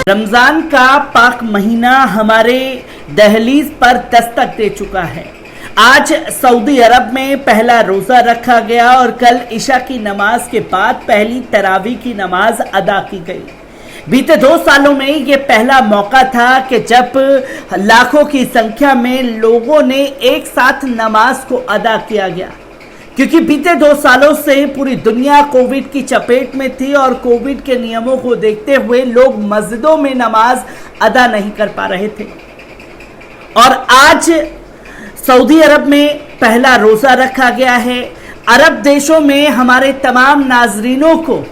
रमजान का पाक महीना हमारे दहलीज पर दस्तक दे चुका है। आज सऊदी अरब में पहला रोजा रखा गया और कल इशा की नमाज के बाद पहली तरावी की नमाज अदा की गई। बीते 2 सालों में ये पहला मौका था कि जब लाखों की संख्या में लोगों ने एक साथ नमाज को अदा किया गया, क्योंकि बीते 2 सालों से पूरी दुनिया कोविड की चपेट में थी और कोविड के नियमों को देखते हुए लोग मस्जिदों में नमाज अदा नहीं कर पा रहे थे। और आज सऊदी अरब में पहला रोजा रखा गया है। अरब देशों में हमारे तमाम नाजरीनों को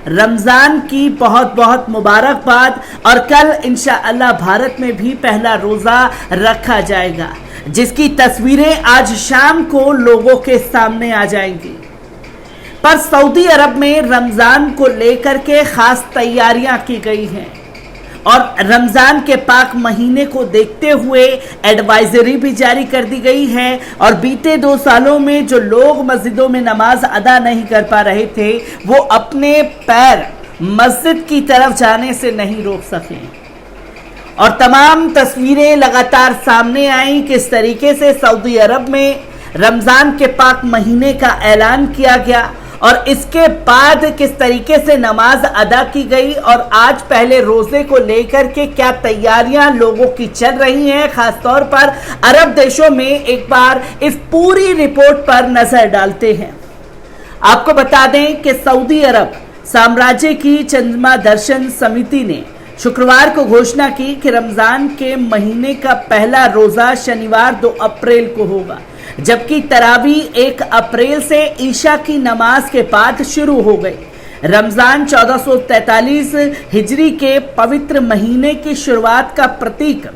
रमजान की बहुत बहुत मुबारकबाद। और कल इंशाअल्लाह भारत में भी पहला रोजा रखा जाएगा, जिसकी तस्वीरें आज शाम को लोगों के सामने आ जाएंगी। पर सऊदी अरब में रमजान को लेकर के खास तैयारियां की गई हैं और रमजान के पाक महीने को देखते हुए एडवाइजरी भी जारी कर दी गई है। और बीते 2 सालों में जो लोग मस्जिदों में नमाज अदा नहीं कर पा रहे थे, वो अपने पैर मस्जिद की तरफ जाने से नहीं रोक सके। और तमाम तस्वीरें लगातार सामने आई किस तरीके से सऊदी अरब में रमजान के पाक महीने का ऐलान किया गया और इसके बाद किस तरीके से नमाज अदा की गई और आज पहले रोजे को लेकर के क्या तैयारियां लोगों की चल रही हैं, खासतौर पर अरब देशों में। एक बार इस पूरी रिपोर्ट पर नजर डालते हैं। आपको बता दें कि सऊदी अरब साम्राज्य की चंद्रमा दर्शन समिति ने शुक्रवार को घोषणा की कि रमजान के महीने का पहला रोजा शनिवार 2 अप्रैल को होगा, जबकि तरावी 1 अप्रैल से ईशा की नमाज के बाद शुरू हो गई। रमजान 1443 हिजरी के पवित्र महीने की शुरुआत का प्रतीक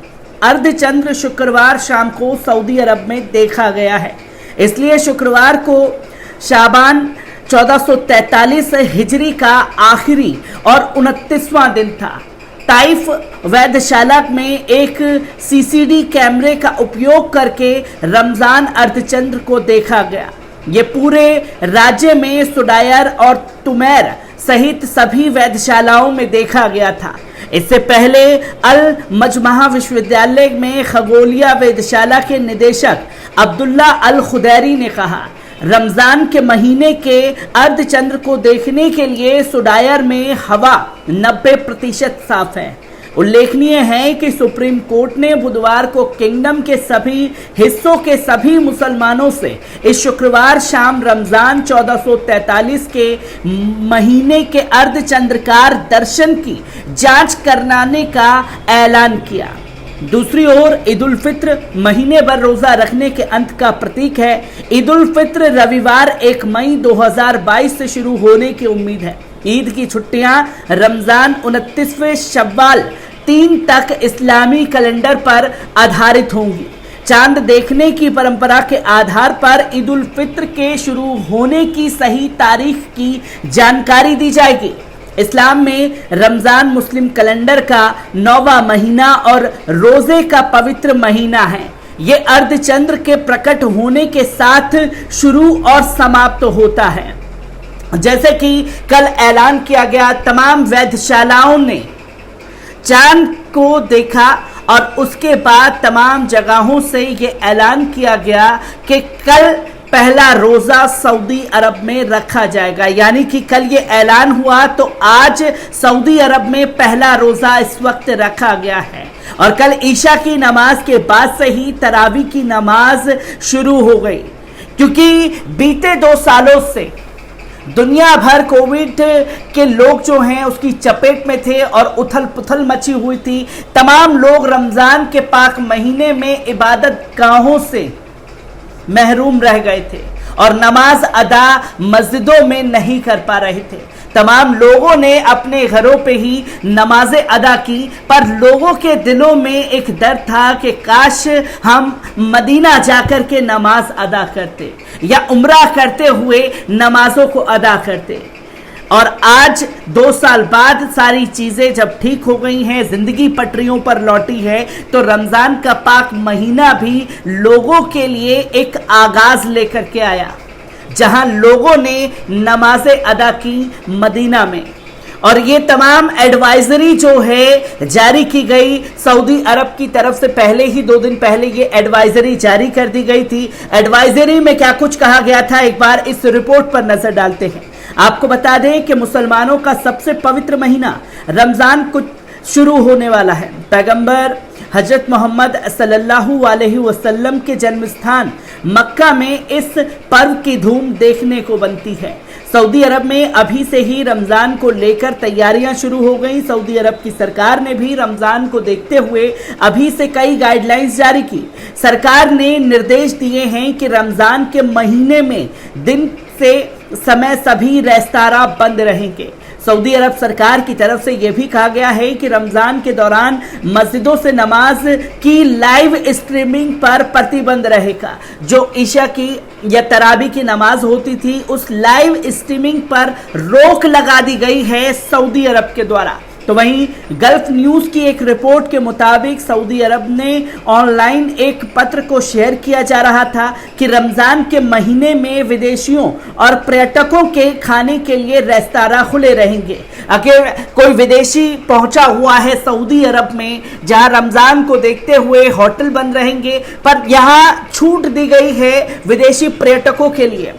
अर्धचंद्र शुक्रवार शाम को सऊदी अरब में देखा गया है। इसलिए शुक्रवार को शाबान 1443 हिजरी का आखिरी और 29वां दिन था। ताइफ वेधशाला में एक सीसीडी कैमरे का उपयोग करके रमजान अर्धचंद्र को देखा गया। ये पूरे राज्य में सुडायर और तुमैर सहित सभी वेधशालाओं में देखा गया था। इससे पहले अल मजमहा विश्वविद्यालय में खगोलिया वेधशाला के निदेशक अब्दुल्ला अल खुदैरी ने कहा, रमजान के महीने के अर्धचंद्र को देखने के लिए सुडायर में हवा 90% साफ है। उल्लेखनीय है कि सुप्रीम कोर्ट ने बुधवार को किंगडम के सभी हिस्सों के सभी मुसलमानों से इस शुक्रवार शाम रमजान 1443 के महीने के अर्धचंद्रकार दर्शन की जांच कराने का ऐलान किया। दूसरी ओर ईद उल फित्र महीने भर रोजा रखने के अंत का प्रतीक है। ईद उल फित्र रविवार 1 मई 2022 से शुरू होने की उम्मीद है। ईद की छुट्टियां रमजान 29वें शव्वाल 3 तक इस्लामी कैलेंडर पर आधारित होंगी। चांद देखने की परंपरा के आधार पर ईद उल फित्र के शुरू होने की सही तारीख की जानकारी दी जाएगी। इस्लाम में रमजान मुस्लिम कैलेंडर का 9वां महीना और रोजे का पवित्र महीना है। ये अर्धचंद्र के प्रकट होने के साथ शुरू और समाप्त होता है। जैसे कि कल ऐलान किया गया, तमाम वेधशालाओं ने चांद को देखा और उसके बाद तमाम जगहों से ये ऐलान किया गया कि कल पहला रोजा सऊदी अरब में रखा जाएगा। यानी कि कल ये ऐलान हुआ तो आज सऊदी अरब में पहला रोजा इस वक्त रखा गया है। और कल ईशा की नमाज के बाद से ही तरावी की नमाज शुरू हो गई, क्योंकि बीते 2 सालों से दुनिया भर कोविड के लोग जो हैं उसकी चपेट में थे और उथल पुथल मची हुई थी। तमाम लोग रमजान के पाक महीने में इबादत गाहों से महरूम रह गए थे और नमाज अदा मस्जिदों में नहीं कर पा रहे थे। तमाम लोगों ने अपने घरों पे ही नमाजें अदा की, पर लोगों के दिलों में एक डर था कि काश हम मदीना जाकर के नमाज अदा करते या उम्रा करते हुए नमाजों को अदा करते। और आज 2 साल बाद सारी चीजें जब ठीक हो गई हैं, जिंदगी पटरियों पर लौटी है, तो रमजान का पाक महीना भी लोगों के लिए एक आगाज लेकर के आया, जहां लोगों ने नमाजें अदा की मदीना में। और ये तमाम एडवाइजरी जो है जारी की गई सऊदी अरब की तरफ से। पहले ही 2 दिन पहले ये एडवाइजरी जारी कर दी गई थी। एडवाइजरी में क्या कुछ कहा गया था, एक बार इस रिपोर्ट पर नजर डालते हैं। आपको बता दें कि मुसलमानों का सबसे पवित्र महीना रमजान को शुरू होने वाला है। पैगंबर हजरत मोहम्मद सल्लल्लाहु अलैहि वसल्लम के जन्म स्थान मक्का में इस पर्व की धूम देखने को बनती है। सऊदी अरब में अभी से ही रमजान को लेकर तैयारियां शुरू हो गई। सऊदी अरब की सरकार ने भी रमजान को देखते हुए अभी से कई गाइडलाइंस जारी की। सरकार ने निर्देश दिए हैं कि रमजान के महीने में दिन से समय सभी रेस्तरां बंद रहेंगे। सऊदी अरब सरकार की तरफ से यह भी कहा गया है कि रमजान के दौरान मस्जिदों से नमाज की लाइव स्ट्रीमिंग पर प्रतिबंध रहेगा। जो ईशा की या तरावी की नमाज होती थी, उस लाइव स्ट्रीमिंग पर रोक लगा दी गई है सऊदी अरब के द्वारा। तो वहीं गल्फ न्यूज की एक रिपोर्ट के मुताबिक सऊदी अरब ने ऑनलाइन एक पत्र को शेयर किया जा रहा था कि रमजान के महीने में विदेशियों और पर्यटकों के खाने के लिए रेस्तरां खुले रहेंगे। अगर कोई विदेशी पहुंचा हुआ है सऊदी अरब में, जहां रमजान को देखते हुए होटल बंद रहेंगे, पर यहां छूट दी गई है विदेशी पर्यटकों के लिए,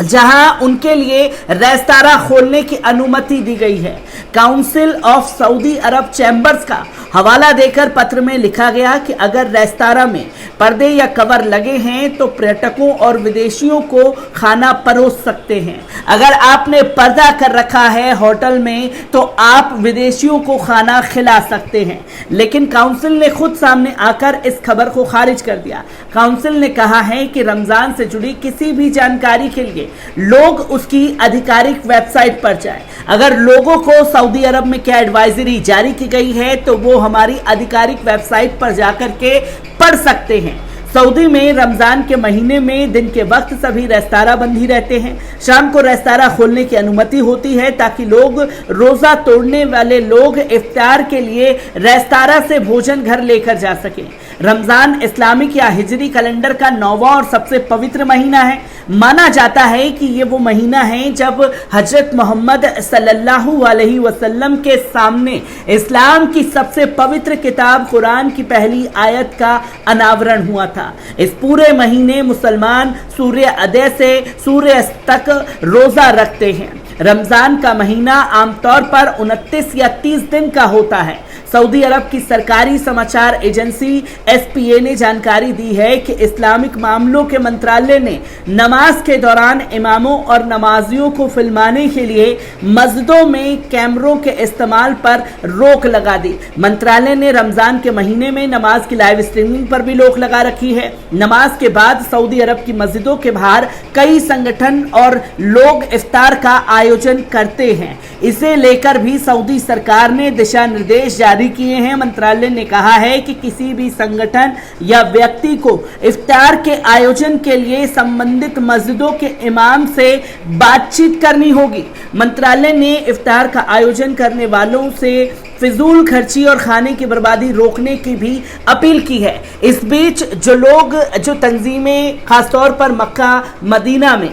जहां उनके लिए रेस्तरां खोलने की अनुमति दी गई है। Council of Saudi Arab chambers का हवाला देकर पत्र में लिखा गया कि अगर रेस्तरां में पर्दे या कवर लगे हैं तो पर्यटकों और विदेशियों को खाना परोस सकते हैं। अगर आपने पर्दा कर रखा है होटल में तो आप विदेशियों को खाना खिला सकते हैं। लेकिन काउंसिल ने खुद सामने आकर इस खबर को खारिज कर दिया। काउंसिल ने कहा है कि रमजान से जुड़ी किसी भी जानकारी के लिए लोग उसकी आधिकारिक वेबसाइट पर जाएं। अगर लोगों को सऊदी अरब में क्या एडवाइजरी जारी की गई है तो वो हमारी आधिकारिक वेबसाइट पर जाकर के पढ़ सकते हैं। सऊदी में रमजान के महीने में दिन के वक्त सभी रेस्तरां बंद ही रहते हैं। शाम को रेस्तरां खोलने की अनुमति होती है ताकि लोग रोजा तोड़ने वाले लोग इफ्तार के लिए रेस्तरां से भोजन घर लेकर जा सकें। रमजान इस्लामिक या हिजरी कैलेंडर का 9वां और सबसे पवित्र महीना है। माना जाता है कि ये वो महीना है जब हजरत मोहम्मद सल्लल्लाहु अलैहि वसल्लम के सामने इस्लाम की सबसे पवित्र किताब कुरान की पहली आयत का अनावरण हुआ था। इस पूरे महीने मुसलमान सूर्य उदय से सूर्य अस्त तक रोजा रखते हैं। रमजान का महीना आमतौर पर 29 या 30 दिन का होता है। सऊदी अरब की सरकारी समाचार एजेंसी SPA ने जानकारी दी है कि इस्लामिक मामलों के मंत्रालय ने नमाज के दौरान इमामों और नमाजियों को फिल्माने के लिए मस्जिदों में कैमरों के इस्तेमाल पर रोक लगा दी। मंत्रालय ने रमजान के महीने में नमाज की लाइव स्ट्रीमिंग पर भी रोक लगा रखी है। नमाज के बाद सऊदी अरब की मस्जिदों के बाहर कई संगठन और लोग इफ्तार का आयोजन करते हैं। इसे लेकर भी सऊदी सरकार ने दिशा निर्देश जारी किए हैं। मंत्रालय ने कहा है कि किसी भी संगठन या व्यक्ति को इफ्तार के आयोजन के लिए संबंधित मस्जिदों के इमाम से बातचीत करनी होगी। मंत्रालय ने इफ्तार का आयोजन करने वालों से फिजूल खर्ची और खाने की बर्बादी रोकने की भी अपील की है। इस बीच जो तंजीमें खासतौर पर मक्का मदीना में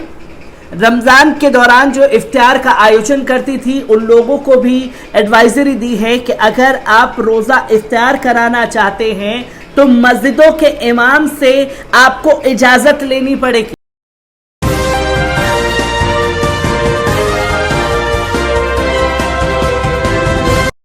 रमजान के दौरान जो इफ्तार का आयोजन करती थी, उन लोगों को भी एडवाइजरी दी है कि अगर आप रोजा इफ्तार कराना चाहते हैं तो मस्जिदों के इमाम से आपको इजाजत लेनी पड़ेगी।